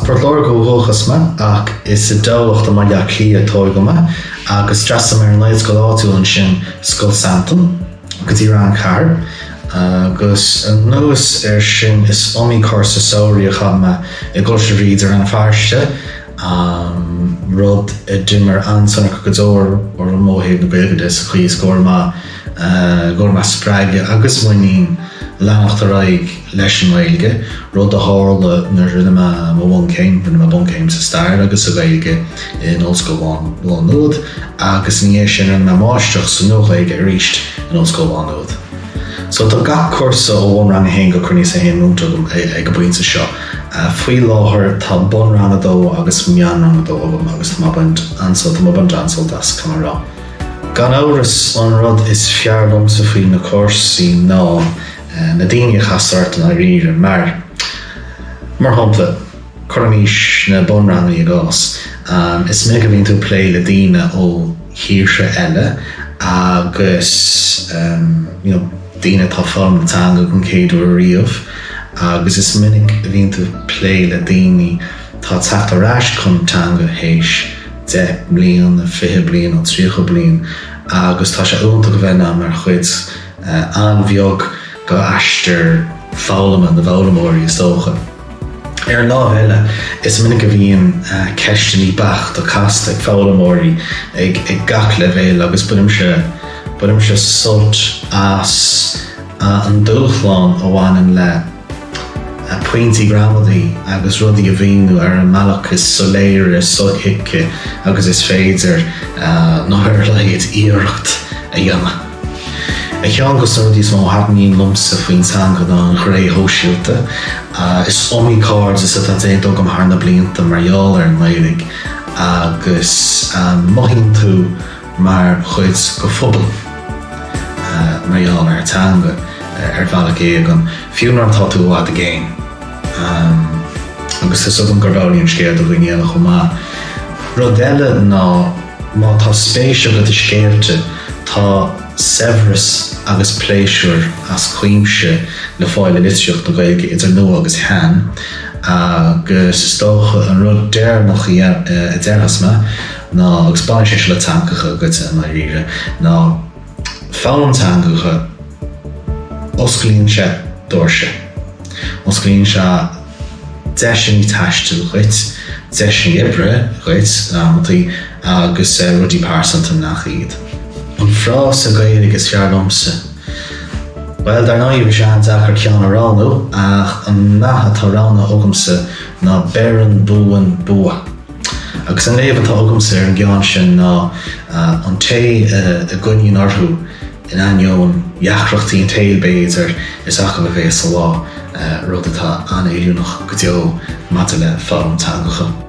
Forlóir go bhóchas me ach is a dólacht a maile clí atóid go me agus strasam ar an leid go láú an sin Scoil Santam go dtí ran ceart agus an nuas ar sin is omí cúrsa sóirí a chum me I Gaelchultúir ar an fearste rud I dimmer ansanna go dóir or an móhéad na Gaeilge is a chuí gcóir spreige agus muoín Labhraíonn leis an nGaeilge rud a hála na rinne me bhuncéim rinne me buncéim sa stair agus a Gaeilge in Ollscoil bháin nuad agus ní sin an me máisteach sa nGaeilge a ríist in Ollscoil bháin nuad. So tá gach cúrsa ó bhunranganna go cruinnis a múinteoir ag go buinte seo. Faoi láthair tá bhunranganna dó agus meanranganna dó agus tá mabaint ansalt as camará. Gan áras an rud is fearr sa faoin na cúrsaí ná na daoine chasart an ríre mar hampla cruinnis na bhunranganna I gás. Is mé go bhíonn tú plé le daoine ó chúrsa eile agus daoine tá fáil na teanga gon céadú riamh agus is minic a bhíonn tú plé le daoine tá teacht arás chun teanga héis 10 bliain na 20 bliain ó 30 bliain agus tá sé únta go bheith mar chuid anmheog go aistear fálaman na bhunramóirí is dócha. Ar lámh eile is minic a bhíonn ceisteaní bach do casta ag fálamóirí ag gach le bhéal agus bunim se sult as an dúchláin ó bhhain le pointí gramadaí agus rudaí a bhíonú ar an malach is soléir is sohiice agus is féidir náir leiad íoracht a dhéanamh. A cheann go rudí is má thaitníonn lumsa faoin teanga ná an chré hóisiúta is omí cards is a dé dul go thar na blianta marall ar an nGaeilge agus maithíonn tú mar chuid go phobal marall ar teanga ar bhealach éag an fiúnar an tá tú bhád a géin. Agus is an Labhraíonn scéad a bhíine go má. Rud eile ná má tá spéisio go scéirte tá severas agus pléisiúr as cuimse le fáil litreacht na Gaeilge idir nó agus cheann agus is dócha an rud déir nach i dtéarchas me ná agus báis le teangacha go an ríre ná fáin teangacha oscailíonn sé dúirse. Oscailíonn sé deisian í taistil chuit, deisian ibre chuit agus rudí pársanta nach iad. An frás a Gaeilge is fearr lomsa. Well, dar ná bhí sé an dachar ceann aránú ach an nathe tá rána ógamsa ná beran búan bua. Agus an léamh atá ógamsa ar an gceann sin ná an té a gcuiníonn orthú in ainneoin dheachrachtaí an tailbéidir is acha le bheith sa lá rud atá an éiliúnach go dteo mata le fáil an teangacha.